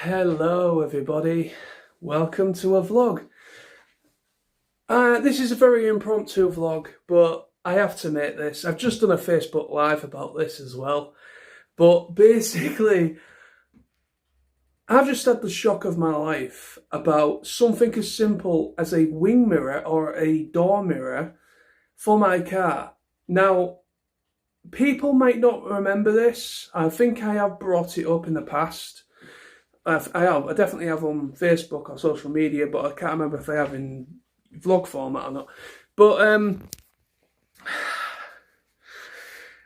Hello everybody, welcome to a vlog. This is a very impromptu vlog, but I have to make this. I've just done a Facebook Live about this as well. But basically, I've just had the shock of my life about something as simple as a wing mirror or a door mirror for my car. Now, people might not remember this. I think I have brought it up in the past. I definitely have on Facebook or social media, but I can't remember if I have in vlog format or not. But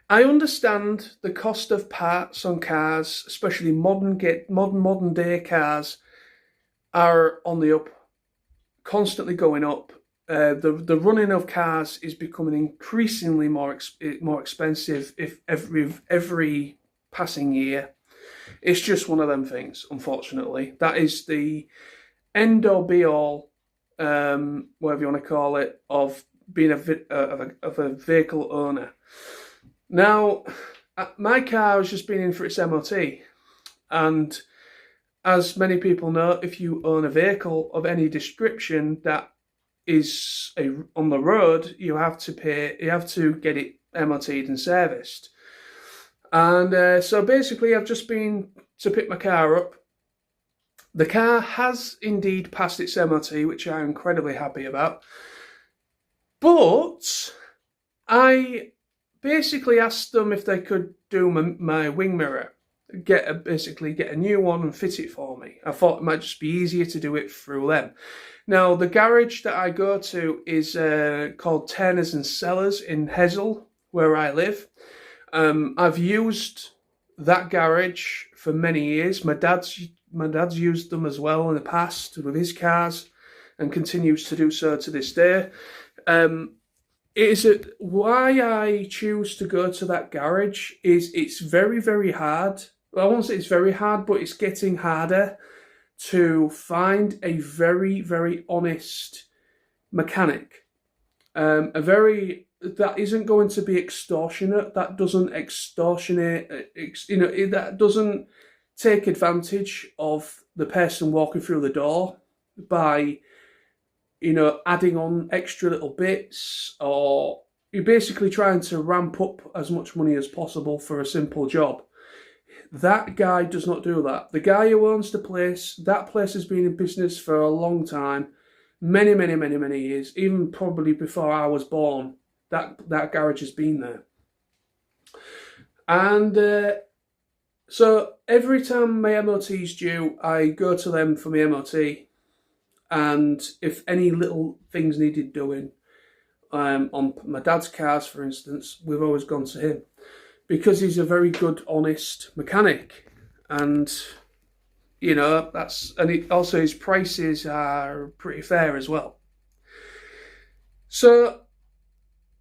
I understand the cost of parts on cars, especially modern day cars, are on the up, constantly going up. The running of cars is becoming increasingly more expensive every passing year. It's just one of them things, unfortunately. That is the end or be all, whatever you want to call it, of being a vehicle owner. Now, my car has just been in for its MOT, and as many people know, if you own a vehicle of any description that is on the road, you have to get it MOT'd and serviced. And so basically, I've just been to pick my car up. The car has indeed passed its MOT, which I'm incredibly happy about. But I basically asked them if they could do my wing mirror, basically get a new one and fit it for me. I thought it might just be easier to do it through them. Now, the garage that I go to is called Turners and Sellers in Hessel, where I live. I've used that garage for many years. My dad's used them as well in the past with his cars, and continues to do so to this day. Why I choose to go to that garage is it's very, very hard. Well, I won't say it's very hard, but it's getting harder to find a very, very honest mechanic. That isn't going to be extortionate. That doesn't extortionate. That doesn't take advantage of the person walking through the door by, adding on extra little bits, or you're basically trying to ramp up as much money as possible for a simple job. That guy does not do that. The guy who owns the place, that place has been in business for a long time, many, many, many, many years, even probably before I was born. That garage has been there. And so every time my MOT is due, I go to them for my MOT. And if any little things needed doing, on my dad's cars, for instance, we've always gone to him, because he's a very good, honest mechanic. And, also his prices are pretty fair as well. So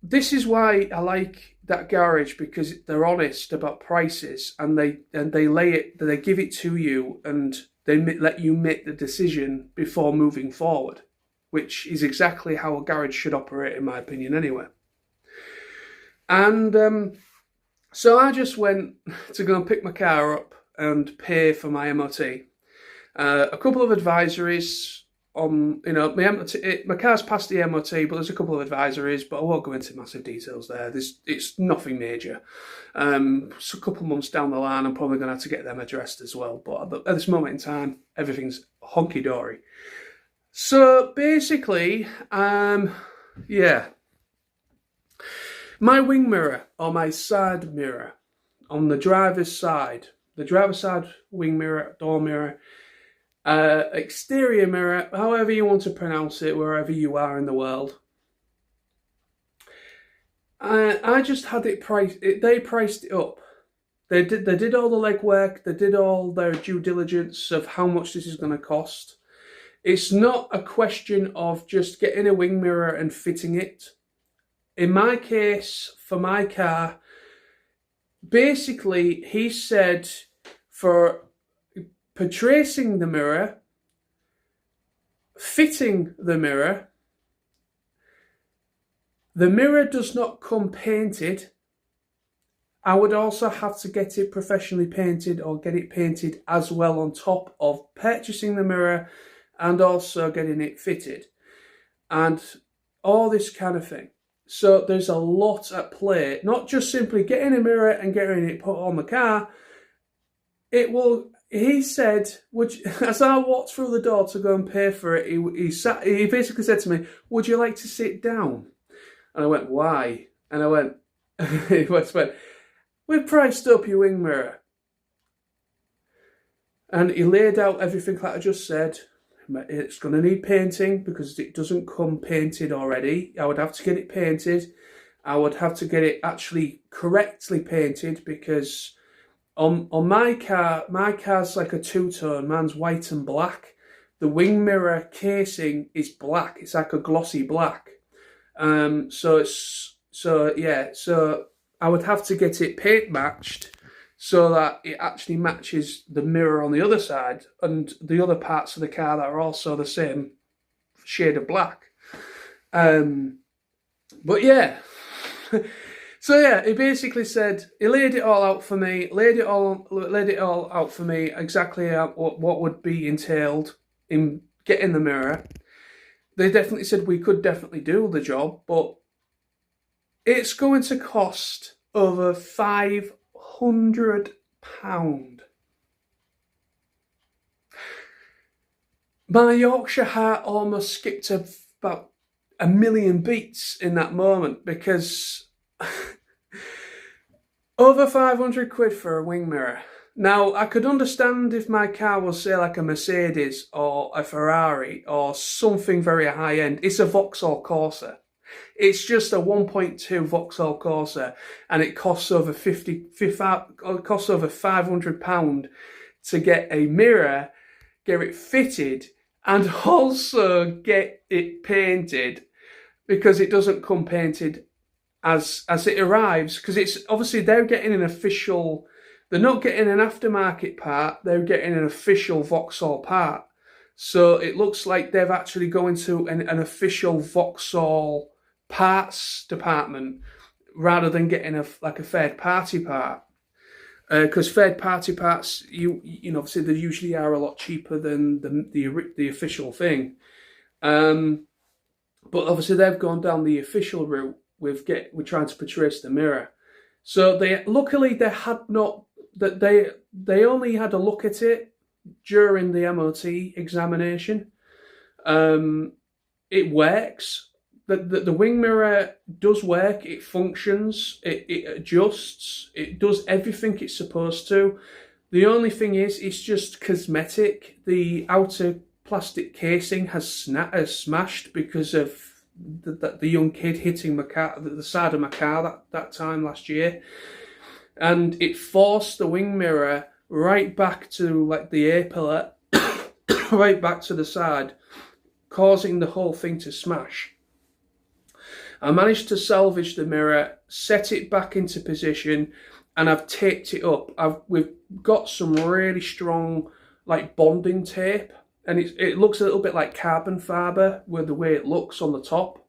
this is why I like that garage, because they're honest about prices, and they give it to you, and they let you make the decision before moving forward, which is exactly how a garage should operate, in my opinion, anyway. And so I just went to go and pick my car up and pay for my MOT. A couple of advisories on, my car's passed the MOT, but there's a couple of advisories, but I won't go into massive details there. It's nothing major. So a couple of months down the line, I'm probably going to have to get them addressed as well. But at this moment in time, everything's honky-dory. So basically, yeah. My wing mirror, or my side mirror, on the driver's side wing mirror, door mirror, exterior mirror, however you want to pronounce it, wherever you are in the world. I just had it priced. They priced it up. They did all the legwork. They did all their due diligence of how much this is going to cost. It's not a question of just getting a wing mirror and fitting it. In my case, for my car, basically he said for portraying the mirror, fitting the mirror does not come painted, I would also have to get it professionally painted or get it painted as well on top of purchasing the mirror and also getting it fitted and all this kind of thing. So there's a lot at play, not just simply getting a mirror and getting it put on the car. It will, he said, as I walked through the door to go and pay for it, he basically said to me, would you like to sit down? And I went, why? And I went, he went, we've priced up your wing mirror. And he laid out everything that I just said. It's going to need painting because it doesn't come painted already. I would have to get it painted. I would have to get it actually correctly painted because on my car's like a two-tone. Mine's white and black. The wing mirror casing is black. It's like a glossy black. So I would have to get it paint matched so that it actually matches the mirror on the other side and the other parts of the car that are also the same shade of black. But yeah. So yeah, he basically said, he laid it all out for me, laid it all out for me exactly what would be entailed in getting the mirror. They definitely said we could definitely do the job, but it's going to cost over £500. My Yorkshire heart almost skipped about a million beats in that moment because over 500 quid for a wing mirror. Now, I could understand if my car was, say, like a Mercedes or a Ferrari or something very high-end. It's a Vauxhall Corsa. It's just a 1.2 Vauxhall Corsa, and it costs over £500 to get a mirror, get it fitted, and also get it painted because it doesn't come painted as it arrives. Because it's obviously they're getting an official. They're not getting an aftermarket part. They're getting an official Vauxhall part. So it looks like they've actually going to an official Vauxhall parts department rather than getting a third party part, because third party parts you know obviously they usually are a lot cheaper than the official thing, but obviously they've gone down the official route with trying to purchase the mirror. So they luckily they only had a look at it during the MOT examination. It works. The wing mirror does work, it functions, it adjusts, it does everything it's supposed to. The only thing is, it's just cosmetic. The outer plastic casing has smashed because of the young kid hitting the side of my car that time last year. And it forced the wing mirror right back to like the A-pillar, right back to the side, causing the whole thing to smash. I managed to salvage the mirror, set it back into position, and I've taped it up. We've got some really strong like bonding tape, and it looks a little bit like carbon fibre with the way it looks on the top.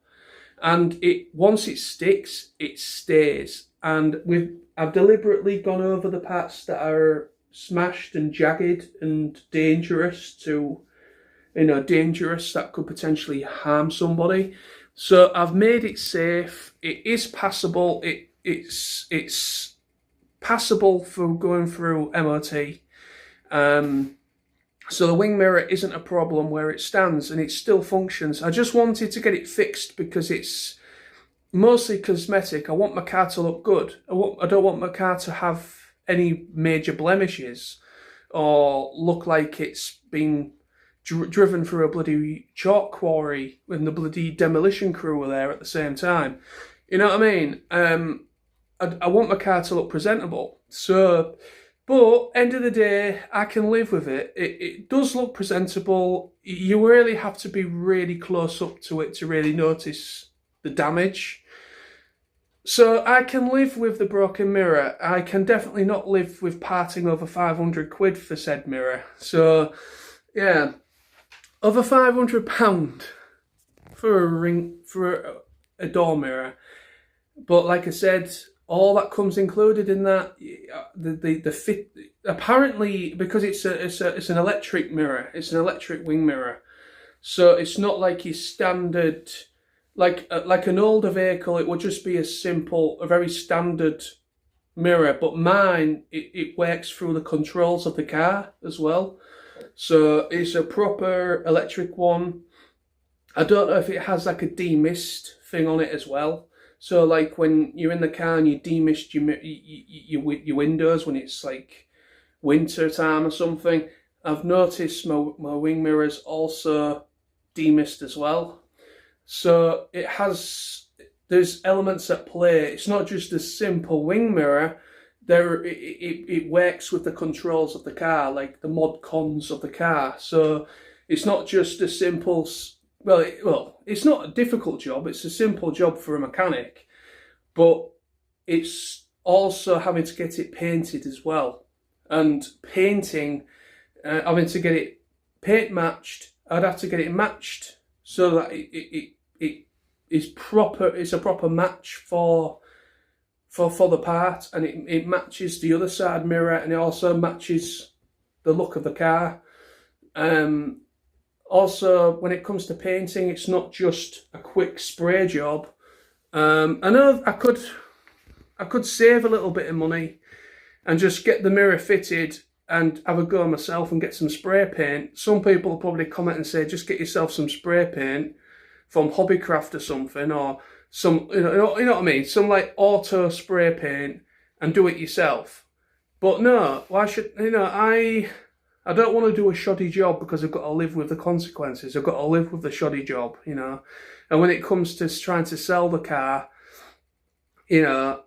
And once it sticks, it stays. And I've deliberately gone over the parts that are smashed and jagged and dangerous that could potentially harm somebody. So I've made it safe. It is passable. It's passable for going through MOT. So the wing mirror isn't a problem where it stands and it still functions. I just wanted to get it fixed because it's mostly cosmetic. I want my car to look good. I don't want my car to have any major blemishes or look like it's been driven through a bloody chalk quarry when the bloody demolition crew were there at the same time. You know what I mean? I want my car to look presentable. So, but end of the day, I can live with it. It does look presentable. You really have to be really close up to it to really notice the damage. So I can live with the broken mirror. I can definitely not live with parting over 500 quid for said mirror. So, yeah. Over £500 for a door mirror. But like I said, all that comes included in that. The fit, apparently, because it's an electric mirror, it's an electric wing mirror, so it's not like your standard, like an older vehicle. It would just be a very standard mirror, but mine, it works through the controls of the car as well. So it's a proper electric one. I don't know if it has like a demist thing on it as well. So like when you're in the car and you demist your windows when it's like winter time or something, I've noticed my wing mirrors also demist as well. So there's elements at play. It's not just a simple wing mirror. It works with the controls of the car, like the mod cons of the car. So it's not just a simple, it's not a difficult job. It's a simple job for a mechanic, but it's also having to get it painted as well. And painting, having to get it paint matched. I'd have to get it matched so that it is proper. It's a proper match for the part, and it matches the other side mirror, and it also matches the look of the car. Also, when it comes to painting, it's not just a quick spray job. I know I could save a little bit of money and just get the mirror fitted and have a go myself and get some spray paint. Some people will probably comment and say, just get yourself some spray paint from Hobbycraft or something, or some, you know what I mean? Some like auto spray paint and do it yourself. But no, why should, I don't want to do a shoddy job because I've got to live with the consequences. I've got to live with the shoddy job, And when it comes to trying to sell the car, yeah.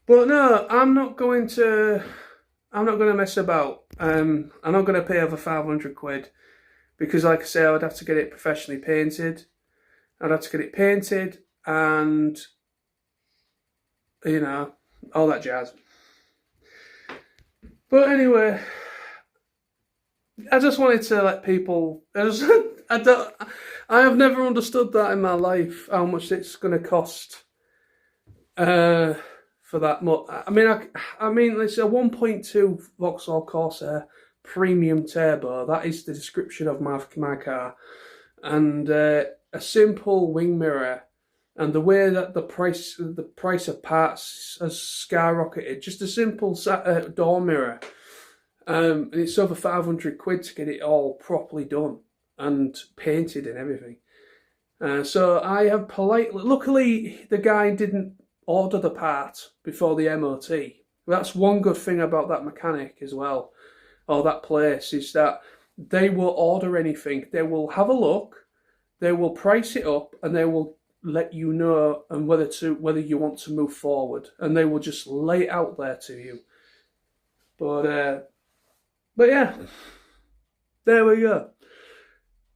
But no, I'm not going to mess about. I'm not going to pay over 500 quid. Because like I say, I would have to get it professionally painted. I'd have to get it painted and, all that jazz. But anyway, I just wanted to let people, I have never understood that in my life, how much it's going to cost for that much. I mean, it's a 1.2 Vauxhall Corsair premium turbo. That is the description of my car, and a simple wing mirror, and the way that the price of parts has skyrocketed. Just a simple door mirror, and it's over 500 quid to get it all properly done and painted and everything. So I have luckily the guy didn't order the part before the MOT. That's one good thing about that mechanic as well, or that place, is that they will order anything. They will have a look, they will price it up, and they will let you know and whether you want to move forward, and they will just lay it out there to you. But yeah, there we go.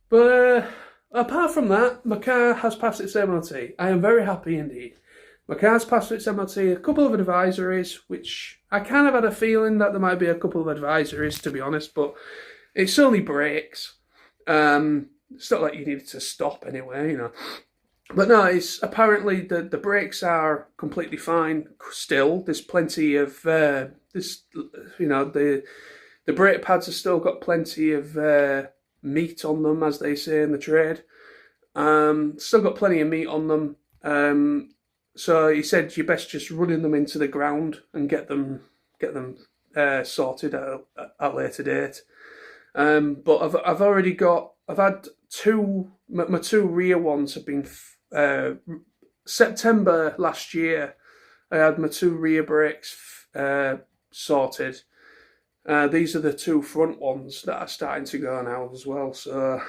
But apart from that, my car has passed its MOT. I am very happy indeed. My car's passed its MOT, a couple of advisories, which I kind of had a feeling that there might be a couple of advisories, to be honest, but it's only brakes. It's not like you needed to stop anyway, But no, it's apparently the brakes are completely fine still. There's plenty of, the brake pads have still got plenty of meat on them, as they say in the trade. Still got plenty of meat on them. So he said you best just running them into the ground and get them sorted at a later date. But I've had my two rear ones have been September last year. I had my two rear brakes sorted. These are the two front ones that are starting to go now as well. So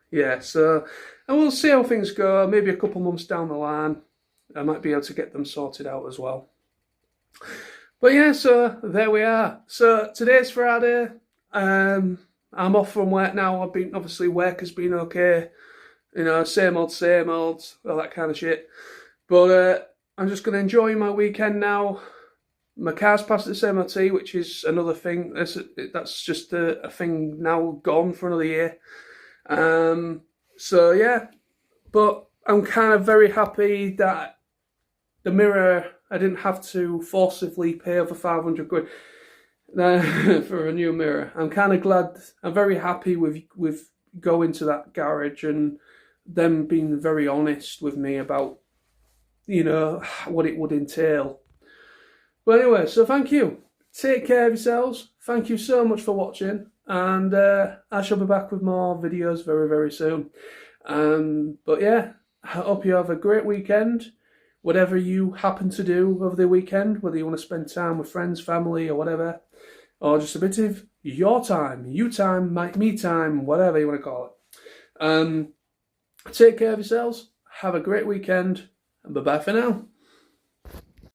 yeah, and we'll see how things go. Maybe a couple months down the line, I might be able to get them sorted out as well. But yeah, so there we are. So today's Friday. I'm off from work now. Obviously work has been okay. Same old, all that kind of shit. But I'm just going to enjoy my weekend now. My car's passed its MOT, which is another thing. That's just a thing now, gone for another year. So yeah, but I'm kind of very happy that the mirror, I didn't have to forcibly pay over 500 quid for a new mirror. I'm kind of glad, I'm very happy with going to that garage and them being very honest with me about, you know, what it would entail. But anyway, so thank you. Take care of yourselves. Thank you so much for watching. And I shall be back with more videos very, very soon. But yeah, I hope you have a great weekend. Whatever you happen to do over the weekend, whether you want to spend time with friends, family, or whatever, or just a bit of your time, you time, me time, whatever you want to call it. Take care of yourselves. Have a great weekend. And bye-bye for now.